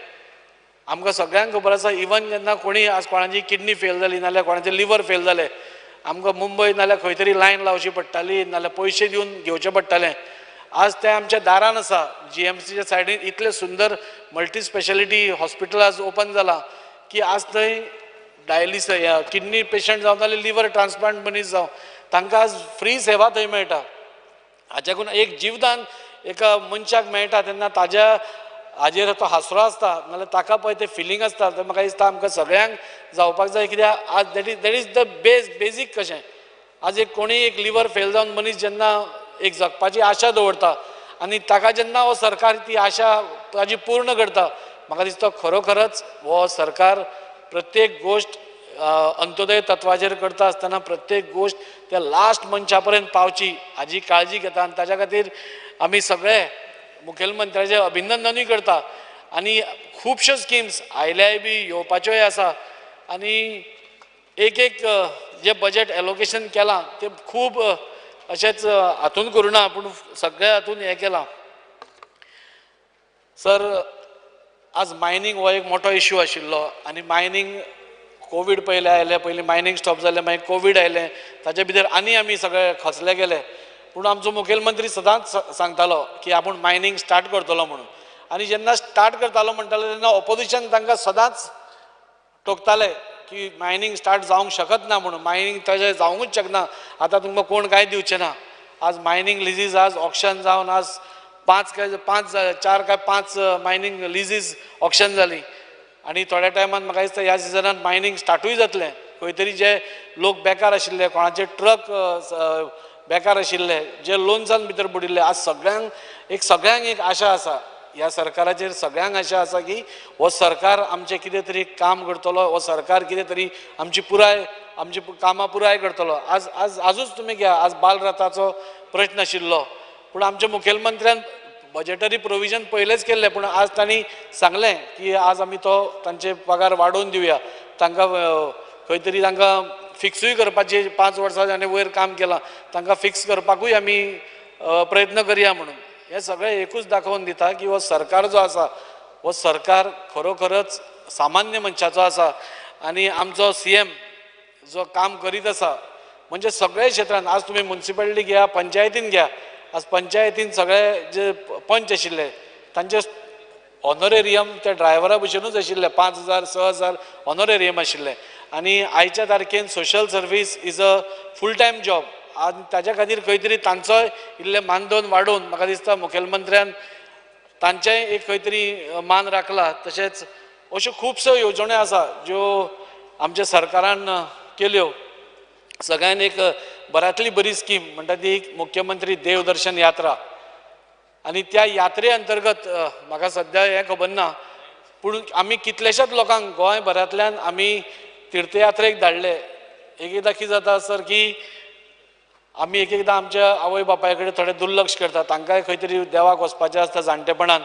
आमकां सगळ्यांक खबर आसा इवन जेन्ना कोणी आज कोणाची किडनी फेल जाली नाल्यार कोणाचें लिवर फेल जालें, आमकां मुंबय नाल्यार खंय तरी लायन लावची पडटाली नाल्यार पयशे दिवन घेवचें पडटालें. आज ते आमच्या दारान आसा. GMCच्या सायडीन इतले सुंदर मल्टी स्पेशलिटी हॉस्पिटल आज ओपन जाला की आज थंय डायलिसीस किडनी पेशंट जावं नाल्यार लिवर ट्रान्सप्लांट मनीस जावं तांकां आज फ्री सेवा थंय मेळटा. हाच्याकून एक जीवदान एका मनशाक मेळटा तेन्ना ताज्या हाजेर तो हांसरो आसता नाल्यार ताका पळय तें फिलींग आसता तें म्हाका दिसता आमकां सगळ्यांक जावपाक जाय. कित्याक आज दॅट इज द बेजीक कशें. आज एक कोणी एक लिवर फेल जावन मनीस जेन्ना एक जगपाची आशा दवरता आनी ताका जेन्ना हो सरकार ती आशा ताजी पूर्ण करता, म्हाका दिसता खरोखरच हो सरकार प्रत्येक गोष्ट अंत्योदय तत्वाचेर करता आसतना प्रत्येक गोष्ट त्या लास्ट मनशा पर्यंत पावची हाजी काळजी घेता. आनी ताच्या खातीर आमी सगळे मुखेलमंत्र्याचें अभिनंदनूय करता. आनी खुबश्यो स्किम्स आयल्याय बी येवपाच्योय आसा. आनी एक जे बजेट एलोकेशन केलां तें खूब अशेंच हातून करूना पूण सगळ्या हातून हें केलां. सर आज मायनींग हो एक मोठो इश्यू आशिल्लो आनी मायनींग कोवीड पयलें आयलें, पयलीं मायनींग स्टॉप जालें, मागीर कोवीड आयलें, ताचे भितर आनी आमी सगळे खचले गेले. पूण आमचो मुखेलमंत्री सदांच सांगतालो की आपूण मायनींग स्टार्ट करतलो म्हणून. आनी जेन्ना स्टार्ट करतालो म्हणटालो तेन्ना ऑपोजिशन तांकां सदांच टोकताले की मायनींग स्टार्ट जावंक शकत ना म्हणून. मायनींग तशें जावंकूच शकना, आतां तुमकां कोण कांय दिवचें ना. आज मायनींग लिजीस आज ऑक्शन जावन आज 4 काय 5 मायनींग लिजीस ऑक्शन जाली. आनी थोड्या टायमान म्हाका दिसता ह्या सिजनान मायनींग स्टार्टूय जातलें. खंय तरी जे लोक बेकार आशिल्ले, कोणाचे ट्रक बेकार आशिल्ले, जे लोन्सान भितर बुडिल्ले, आज सगळ्यांक एक आशा आसा ह्या सरकाराचेर. सगळ्यांक आशा आसा की हो सरकार आमचें कितें तरी काम करतलो, हो सरकार कितें तरी आमची कामां पुराय करतलो. आजूच तुमी घ्या, आज बालरथाचो प्रश्न आशिल्लो पूण आमच्या मुखेलमंत्र्यान बजेटरी प्रोविजन पयलेंच केल्लें पूण आज तांणी सांगलें की आज आमी तांचे पगार वाडोवन दिवया. तांकां खंय तरी तांकां फिक्सूय करपाची 5 वर्सां आनी वयर काम केलां तांकां फिक्स करपाकूय आमी प्रयत्न करया म्हणून. हे सगळें एकूच दाखोवन दिता की हो सरकार जो आसा हो सरकार खरोखरच सामान्य मनशाचो आसा. आनी आमचो CM जो काम करीत आसा म्हणजे सगळे क्षेत्रांत, आज तुमी म्युनिसिपालिटी घ्या, पंचायतीन घ्या, आज पंचायतीन सगळे जे पंच आशिल्ले तांचे ऑनरेरियम त्या ड्रायव्हरा भशेनूच आशिल्ले, 5,000 6,000 ऑनरेरियम आशिल्ले. आनी आयच्या तारखेन social service is a full time job. आनी ताच्या खातीर खंय तरी तांचोय इल्लें मानधन वाडोवन म्हाका दिसता मुखेलमंत्र्यान तांचेय एक खंय तरी मान राखला. तशेंच अश्यो खुबश्यो येवजण्यो आसा ज्यो आमच्या सरकारान केल्यो. सगळ्यान एक बऱ्यांतली बरी स्कीम म्हणटा ती मुख्यमंत्री देवदर्शन यात्रा. आनी त्या यात्रे अंतर्गत म्हाका सद्या हें खबर ना पूण आमी कितलेशेच लोकांक गोंयभरांतल्यान आमी तीर्थयात्रेक धाडले. एकदां कितें जाता सर की आमी एकदां आमच्या आवय बापाय कडेन थोडें दुर्लक्ष करता. तांकांय खंय तरी देवाक वचपाचें आसता जाणटेपणान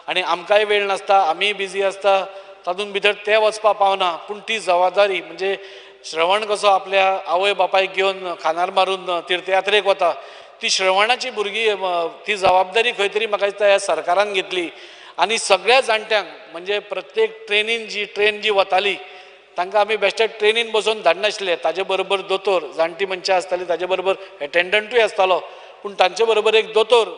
आनी आमकांय वेळ नासता, आमी बिजी आसता, तातूंत भितर ते वचपाक पावना. पूण ती जबाबदारी म्हणजे श्रवण कसो आपल्या आवय बापायक घेवन खानार मारून तीर्थयात्रेक वता, ती श्रवणाची भुरगीं ती जबाबदारी खंय तरी म्हाका दिसता ह्या सरकारान घेतली. आनी सगळ्या जाणट्यांक म्हणजे प्रत्येक ट्रेन जी वताली तांकां आमी बेश्टे ट्रेनीन बसून धाडनाशिल्ले, ताजे बरोबर दोतोर, जाणटी मनशां आसतालीं, ताजे बरोबर एटेंडंटूय आसतालो, पूण तांचे बरोबर एक दोतोर,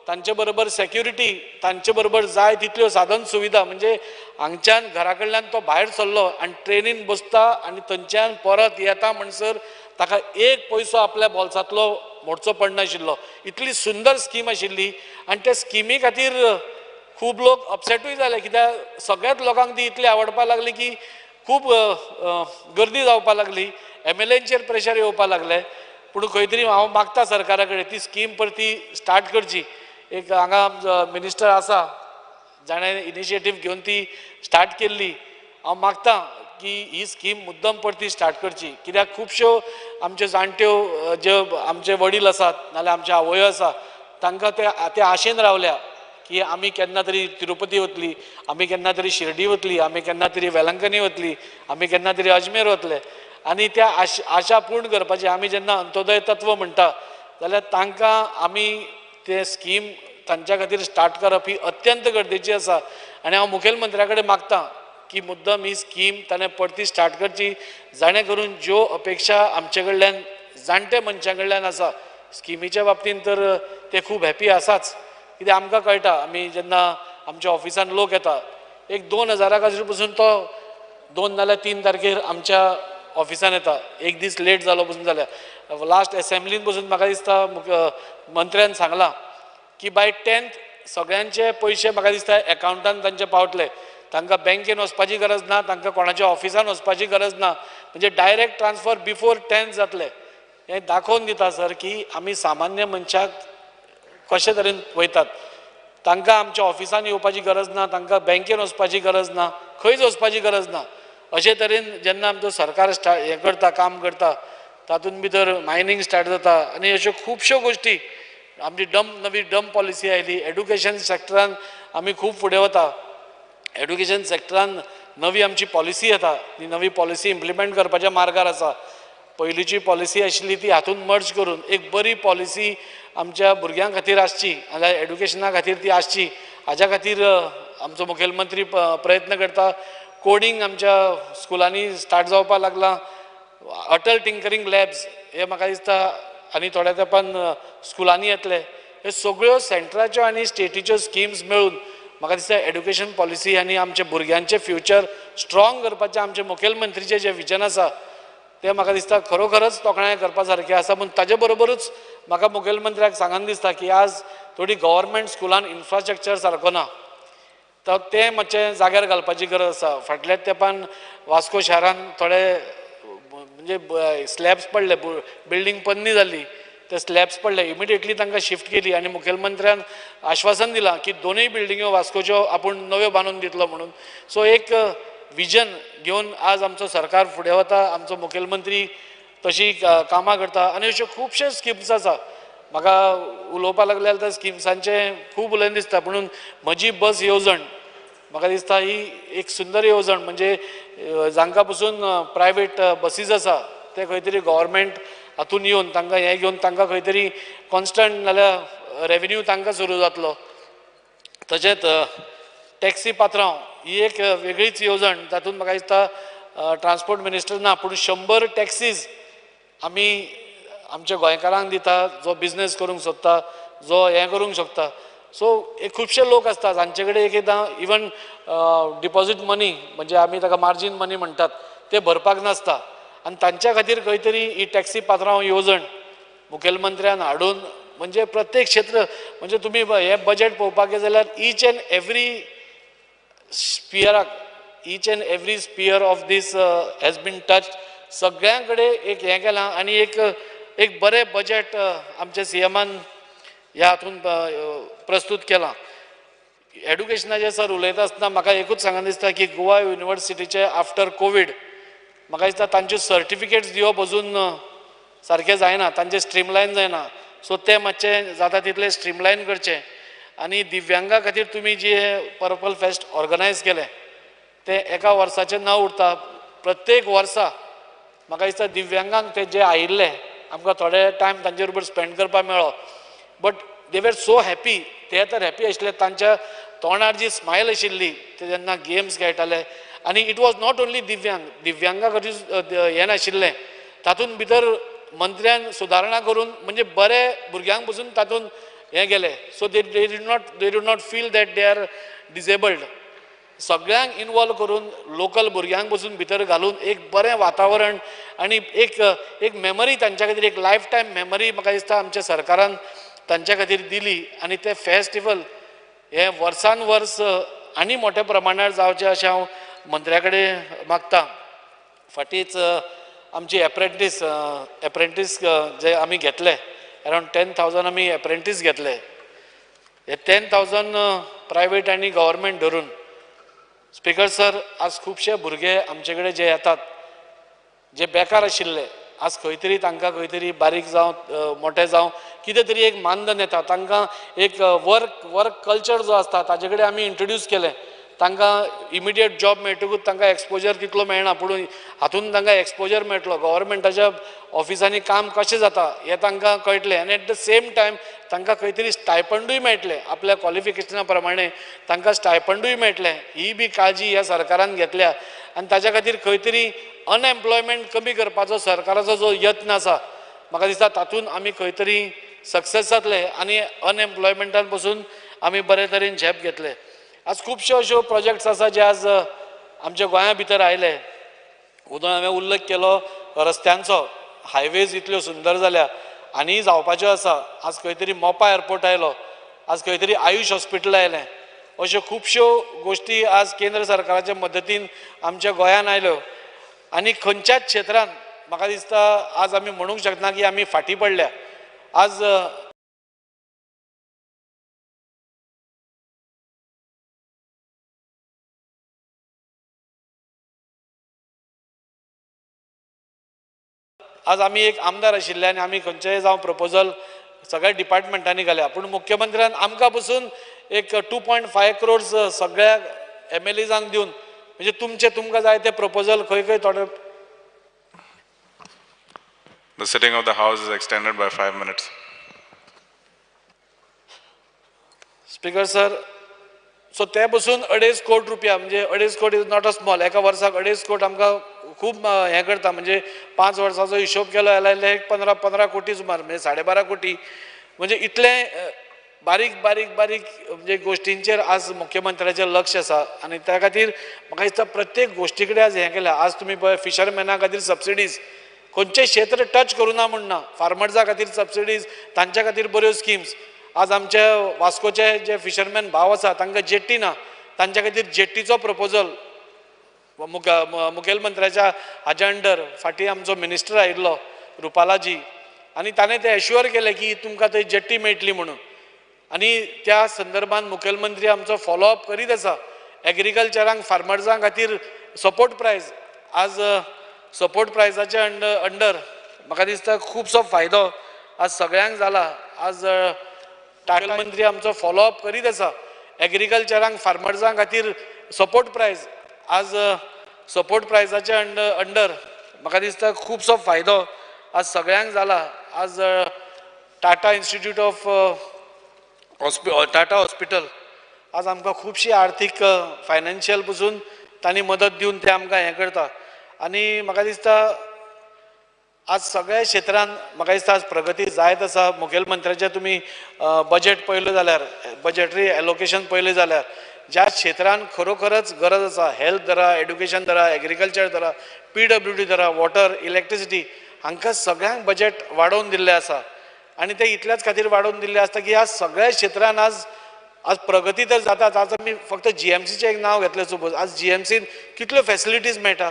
तांचे बरोबर सेक्युरिटी, तांचे बरोबर जाय तितल्यो साधन सुविधा, म्हणजे हांगच्यान घरा कडल्यान तो भायर सरलो आनी ट्रेनीन बसता आनी थंयच्यान परत येता म्हणसर ताका एक पयसो आपल्या बोल्सांतलो मोडचो पडनाशिल्लो. इतली सुंदर स्कीम आशिल्ली आनी त्या स्किमी खातीर खूब लोक अपसेटूय जाले, कित्याक सगळ्याच लोकांक ती इतली आवडपाक लागली की खूब गर्दी जावपाक लागली, MLAंचेर प्रेशर येवपाक लागले. पूण खंय तरी हांव मागता सरकारा कडेन ती स्कीम परती स्टार्ट करची. एक हांगा मिनिस्टर आसा जाणें इनिशिएटीव घेवन ती स्टार्ट केल्ली. हांव मागतां की ही स्कीम मुद्दम परती स्टार्ट करची, कित्याक खुबश्यो आमच्यो जाणट्यो ज्यो आमचे वडील आसात नाल्यार आमचे आवयो आसा तांकां ते आशेन रावल्या की आमी केन्ना तरी तिरुपती वतली, आमी केन्ना तरी शिर्डी वतली, आमी केन्ना तरी वेलंकनी वतली, आमी केन्ना तरी अजमेर वतले. आनी त्या आशा पूर्ण करपाची आमी जेन्ना अंत्योदय तत्व म्हणटा जाल्यार तांकां आमी ते स्कीम तांच्या खातीर स्टार्ट करप ही अत्यंत गरजेची आसा. आनी हांव मुखेलमंत्र्या कडेन मागतां की मुद्दम ही स्कीम ताणें परती स्टार्ट करची, जाणे करून ज्यो अपेक्षा आमचे कडल्यान जाणटे मनशां कडल्यान आसा स्किमीच्या बाबतींत तर ते खूब हॅपी आसाच. कित्याक आमकां कळटा, आमी जेन्ना आमच्या ऑफिसान लोक येता एक 2000 पसून तो 2 नाल्यार 3 तारखेर आमच्या ऑफिसान येता, एक दीस लेट जालो पसून जाल्यार. लास्ट एसेंब्लीन पसून म्हाका दिसता मंत्र्यान सांगलां की बाय 10th सगळ्यांचे पयशे म्हाका दिसता एकावंटान तांचे पावतले. तांकां बँकेन वचपाची गरज ना, तांकां कोणाच्या ऑफिसान वचपाची गरज ना, म्हणजे डायरेक्ट ट्रान्सफर बिफोर 10th जातले. हें दाखोवन दिता सर की आमी सामान्य मनशाक कशे तरेन वयतात. तांकां आमच्या ऑफिसान येवपाची गरज ना, तांकां बँकेन वचपाची गरज ना, खंयच वचपाची गरज ना. अशे तरेन जेन्ना आमचो सरकार हें करता, काम करता, तातूंत भितर मायनींग स्टार्ट जाता आनी अश्यो खुबश्यो गोश्टी. आमची नवी डंप पॉलिसी आयली, एड्युकेशन सॅक्टरान आमी खूब फुडें वता. एड्युकेशन सॅक्टरान नवी आमची पॉलिसी येता, ती नवी पॉलिसी इम्प्लिमेंट करपाच्या मार्गार आसा. पयलींची पॉलिसी आशिल्ली ती हातूंत मर्ज करून एक बरी पॉलिसी आमच्या भुरग्यां खातीर आसची, नाल्यार एड्युकेशना खातीर ती आसची. हाज्या खातीर आमचो मुखेलमंत्री प्रयत्न करता. कोडिंग आमच्या स्कुलांनी स्टार्ट जावपाक लागलां. अटल टिंकरींग लॅब्स हे म्हाका दिसता आनी थोड्या तेंपान स्कुलांनी येतले. ह्यो सगळ्यो सेंट्राच्यो आनी स्टेटीच्यो स्किम्स मेळून म्हाका दिसता एड्युकेशन पॉलिसी आनी आमच्या भुरग्यांचें फ्युचर स्ट्रॉंग करपाचें आमचे मुखेलमंत्रीचें जें विजन आसा तें म्हाका दिसता खरोखरच तोखणाय करपा सारकें आसा. पूण ताजे बरोबरूच म्हाका मुखेलमंत्र्याक सांगन दिसता की आज थोडी गव्हर्मेंट स्कुलान इन्फ्रास्ट्रक्चर सारको ना, तर तें मातशें जाग्यार घालपाची गरज आसा. फाटल्या तेंपान वास्को शारान थोडे म्हणजे स्लॅब्स पडले, बिल्डींग पन्नी जाल्ली, ते स्लॅब्स पडले, इमिडिएटली तांकां शिफ्ट केली आनी मुखेलमंत्र्यान आश्वासन दिलां की दोनूय बिल्डिंग्यो वास्कोच्यो आपूण नव्यो बांदून दितलो म्हणून. सो एक विजन घेवन आज आमचो सरकार फुडें वता, आमचो मुखेलमंत्री तशी कामां करता आनी अश्यो खुबश्यो स्किम्स आसा. म्हाका उलोवपाक लागल्यार त्या स्किम्सांचें खूब उलयन दिसता, पुणून म्हजी बस येवजण म्हाका दिसता ही एक सुंदर येवजण. म्हणजे जांकां पसून प्रायवेट बसीज आसा ते खंय तरी गव्हर्मेंट हातून येवन तांकां हें घेवन तांकां खंय तरी कॉन्स्टंट नाल्यार रेवेन्यू तांकां सुरू जातलो. तशेंच टॅक्सी पात्रांव ही एक वेगळीच येवजण. तातूंत म्हाका दिसता ट्रान्सपोर्ट मिनिस्टर ना पूण 100 टॅक्सीज आमी आमच्या गोंयकारांक दिता जो बिझनेस करूंक सोदता, जो हें करूंक शकता. सो एक खुबशे लोक आसता जांचे कडेन एकदां इवन डिपॉझीट मनी म्हणजे आमी ताका मार्जीन मनी म्हणटात ते भरपाक नासता आनी तांच्या खातीर खंय तरी ही टॅक्सी पात्रांव येवजण मुखेलमंत्र्यान हाडून म्हणजे प्रत्येक क्षेत्र म्हणजे तुमी हे बजेट पळोवपाक गेले जाल्यार each and every sphere of these has been touched. सगळ्यां कडेन एक हें केलां आनी एक बरें बजेट आमच्या CMान ह्या हातूंत प्रस्तूत केलां. एड्युकेशनाचेर सर उलयता आसतना म्हाका एकूच सांगन दिसता की गोवा युनिवर्सिटीचे आफ्टर कोवीड म्हाका दिसता तांच्यो सर्टिफिकेट्स दिवप अजून सारकें जायना, तांचें स्ट्रीमलायन जायना. सो तें मातशें जाता तितलें स्ट्रीमलायन करचें. आनी दिव्यांगा खातीर तुमी जे पर्पल फेस्ट ऑर्गनायज केलें तें एका वर्साचें न उरता प्रत्येक वर्सा म्हाका दिसता दिव्यांगांक ते जे आयिल्ले आमकां थोडे टायम तांचे बरोबर स्पेंड करपाक मेळ्ळो. बट दे वर सो हॅपी, ते तर हॅपी आशिल्ले, तांच्या तोंडार जी स्मायल आशिल्ली ते जेन्ना गेम्स खेळटाले आनी it was not only Divyanga खातीर हें नाशिल्लें, तातूंत भितर मंत्र्यान सुदारणा करून म्हणजे बरे भुरग्यांक पसून तातूंत हें गेलें. So they did not feel that they are disabled. सगळ्यांक इनवॉल्व करून लोकल भुरग्यांक पसून भितर घालून एक बरें वातावरण आनी एक मेमरी तांच्या खातीर, एक लायफ टायम मेमरी म्हाका दिसता आमच्या सरकारान तांच्या खातीर दिली. आनी ते फेस्टिवल हे वर्सान वर्स आनी मोठ्या प्रमाणार जावचें अशें हांव मंत्र्या कडेन मागतां. फाटींच आमची एप्रेंटीस जे आमी घेतले, अरावंड 10,000 आमी एप्रेंटीस घेतले. हे 10,000 प्रायवेट आनी गव्हर्मेंट धरून. स्पीकर सर, आज खुबशे भुरगे आमचे कडेन जे येतात, जे बेकार आशिल्ले, आज खंय तरी तांकां खंय तरी बारीक जावं मोठे जावं कितें तरी एक मानधन येता, तांकां एक वर्क कल्चर जो आसता ताजे कडेन आमी इंट्रोड्यूस केलें. तांकां इमिडिएट जॉब मेळटकूच तांकां एक्सपोजर तितलो मेळना, पूण हातूंत तांकां एक्सपोजर मेळटलो. गव्हर्मेंटाच्या ऑफिसांनी काम कशें जाता हें तांकां कळटलें. आनी एट द सेम टायम तांकां खंय तरी स्टायपंडूय मेळटलें, आपल्या क्वॉलिफिकेशना प्रमाणे तांकां स्टायपंडूय मेळटलें. ही बी काळजी ह्या सरकारान घेतल्या. आनी ताच्या खातीर खंय तरी अनएम्प्लॉयमेंट कमी करपाचो सरकाराचो जो यत्न आसा, म्हाका दिसता तातूंत आमी खंय तरी सक्सेस जातले आनी अनएम्प्लॉयमेंटान पसून आमी बरे तरेन झेप घेतले. आज खुबश्यो अश्यो प्रोजेक्ट्स आसा जे आज आमच्या गोंया भितर आयले. हांवें उल्लेख केलो रस्त्यांचो. हायवेज इतल्यो सुंदर जाल्या आनी जावपाच्यो आसा. आज खंय तरी मोपा एअरपोर्ट आयलो, आज खंय तरी आयुष हॉस्पिटल आयलें. अश्यो खुबश्यो गोश्टी आज केंद्र सरकाराच्या मदतीन आमच्या गोंयान आयल्यो. आनी खंयच्याच क्षेत्रांत म्हाका दिसता आज आमी म्हणूंक शकना की आमी फाटीं पडल्या. आज आज आमी एक आमदार आशिल्ले आनी आमी खंयचेय जावं प्रपोजल सगळ्या डिपार्टमेंटांनी घाल्या, पूण मुख्यमंत्र्यान आमकां पसून एक 2.5 crores सगळ्या MLAजांक दिवन, म्हणजे तुमकां जाय ते प्रपोजल खंय खंय थोडे. The sitting of the House is extended by 5 minutes. Speaker sir, so ते पसून 2.5 कोटी रुपया, म्हणजे 2.5 कोटी इज नॉट अ स्मॉल. एका वर्साक 2.5 कोटी आमकां खूब हें करता. म्हणजे 5 वर्साचो हिशोब केलो जाल्यार एक 15 कोटी सुमार, म्हणजे 12.5 कोटी. म्हणजे इतले बारीक बारीक बारीक म्हणजे गोश्टींचेर आज मुख्यमंत्र्याचें लक्ष आसा. आनी त्या खातीर म्हाका दिसता प्रत्येक गोश्टी कडेन आज हें केलां. आज तुमी पळय फिशरमॅना खातीर सबसिडीज, खंयचें क्षेत्र टच करूं ना म्हणना. फार्मर्सां खातीर सबसिडीज, तांच्या खातीर बऱ्यो स्किम्स. आज आमचे वास्कोचे जे फिशरमॅन भाव आसा तांकां जेट्टी ना, तांच्या खातीर जेट्टीचो प्रपोजल मुखेलमंत्र्याच्या हाच्या अंडर फाटीं आमचो मिनिस्टर आयिल्लो रुपालाजी, आनी ताणें तें एश्युअर केलें की तुमकां थंय जेट्टी मेळटली म्हणून. आनी त्या संदर्भान मुखेलमंत्री आमचो फॉलोअप करीत आसा. एग्रीकल्चरांक फार्मर्सां खातीर सपोर्ट प्रायज, आज सपोर्ट प्रायजाच्या अंडर म्हाका दिसता खुबसो फायदो आज सगळ्यांक जाला. आज टाटा मंत्री आमचो फॉलोअप करीत आसा. एग्रीकल्चरांक फार्मर्सां खातीर सपोर्ट प्रायज, आज सपोर्ट प्रायजाच्या अंडर म्हाका दिसता खुबसो फायदो आज सगळ्यांक जाला. आज Tata institute of Tata hospital आज आमकां खुबशी आर्थीक फायनान्शियल पसून तांणी मदत दिवन ते आमकां हें करता. आनी म्हाका दिसता आज सगळ्या क्षेत्रांत म्हाका दिसता आज प्रगती जायत आसा. मुखेलमंत्र्याचें तुमी बजेट पळयलें जाल्यार, बजेटरी एलोकेशन पळयलें जाल्यार ज्या क्षेत्रांत खरोखरच गरज आसा, हेल्थ धरा, एड्युकेशन धरा, एग्रीकल्चर धरा, PWD धरा, वॉटर, इलेक्ट्रिसिटी, हांकां सगळ्यांक बजेट वाडोवन दिल्लें आसा. आनी ते इतल्याच खातीर वाडोवन दिल्लें आसता की ह्या सगळ्या क्षेत्रांत आज प्रगती तर जाताच. आज आमी फक्त GMCचें एक नांव घेतलें सपोज, आज GMCन कितल्यो फॅसिलिटीज मेळटा.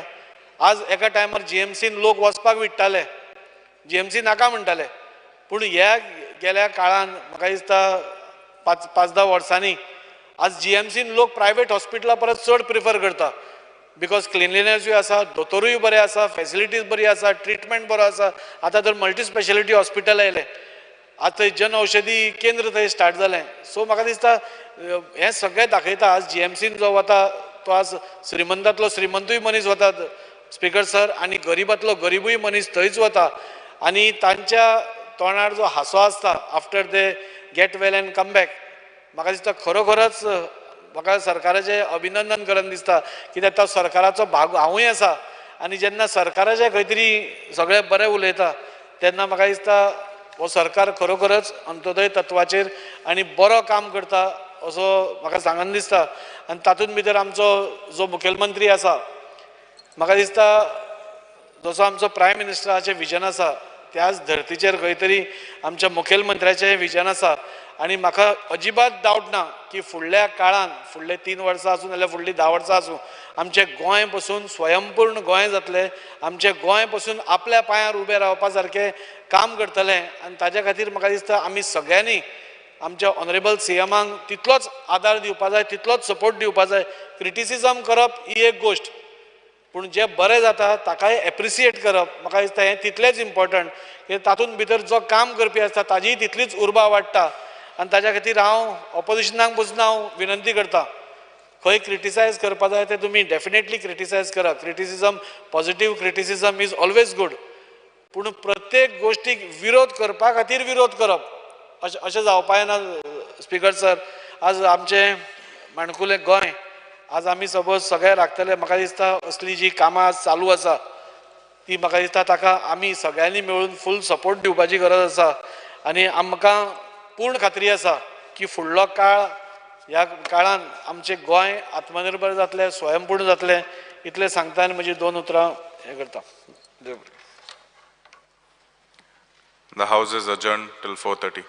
आज एका टायमार GMCन लोक वचपाक विट्टाले, GMC नाका म्हणटाले, पूण ह्या गेल्या काळान म्हाका दिसता 5-10 वर्सांनी आज GMCन लोक प्रायवेट हॉस्पिटलां परत चड प्रिफर करता. बिकॉज क्लिनलीनेसूय आसा, दोतोरूय बरें आसा, फॅसिलिटीज बरी आसा, ट्रिटमेंट बरो आसा. आतां तर मल्टी स्पेशालिटी हॉस्पिटल आयलें, आतां थंय जन औषधी केंद्र थंय स्टार्ट जालें. सो म्हाका दिसता हें सगळें दाखयता आज GMCन जो वता तो आज श्रीमंतांतलो श्रीमंतूय मनीस वता स्पीकर सर, आनी गरिबांतलो गरीबूय मनीस थंयच वता. आनी तांच्या तोंडार जो हांसो आसता after they get well and come back, म्हाका दिसता खरोखरच म्हाका सरकाराचें अभिनंदन करन दिसता कित्याक तो सरकाराचो भाग हांवूय आसा आनी जेन्ना सरकाराचें खंय तरी सगळें बरें उलयता तेन्ना म्हाका दिसता हो सरकार खरोखरच अंत्योदय तत्वाचेर आनी बरो काम करता असो म्हाका सांगन दिसता आनी तातूंत भितर आमचो जो मुखेलमंत्री आसा म्हाका दिसता जसो आमचो प्रायम मिनिस्टराचें विजन आसा त्याच धर्तीचेर खंय तरी आमच्या मुखेलमंत्र्याचें विजन आसा आनी म्हाका अजिबात डावट ना की फुडल्या काळान फुडले 3 वर्सां आसूं नाल्यार फुडलीं 10 वर्सां आसूं आमचें गोंय पसून स्वयंपूर्ण गोंय जातलें आमचें गोंय पसून आपल्या पांयार उबें रावपा सारकें काम करतलें आनी ताच्या खातीर म्हाका दिसता आमी सगळ्यांनी आमच्या ऑनरेबल सीएमांक तितलोच आदार दिवपा जाय तितलोच सपोर्ट दिवपा जाय क्रिटिसिजम करप ही एक गोश्ट पूण जें बरें जाता ताकाय एप्रिसिएट करप म्हाका दिसता हें तितलेंच इम्पॉर्टंट की तातूंत भितर जो काम करपी आसता ताजीय तितलीच उर्बा वाडटा आनी ताच्या खातीर हांव ऑपोजिशनाक बसून हांव विनंती करतां खंय क्रिटिसायज करपा जाय तें तुमी डेफिनेटली क्रिटिसायज करा criticism positive criticism is always good पूण प्रत्येक गोश्टीक विरोध करपा खातीर विरोध करप अशें जावपा येना स्पिकर सर आज आमचें माणकुलें गोंय आज आमी सपोज सगळे राखतले म्हाका दिसता असली जी कामां आज चालू आसा ती म्हाका दिसता ताका आमी सगळ्यांनी मेळून फूल सपोर्ट दिवपाची गरज आसा आनी आमकां पूर्ण खात्री आसा की फुडलो काळ ह्या काळान आमचें गोंय आत्मनिर्भर जातलें स्वयंपूर्ण जातलें इतलें सांगता आनी म्हजी 2 उतरां हें करता देव बरें. The House is adjourned till 4:30.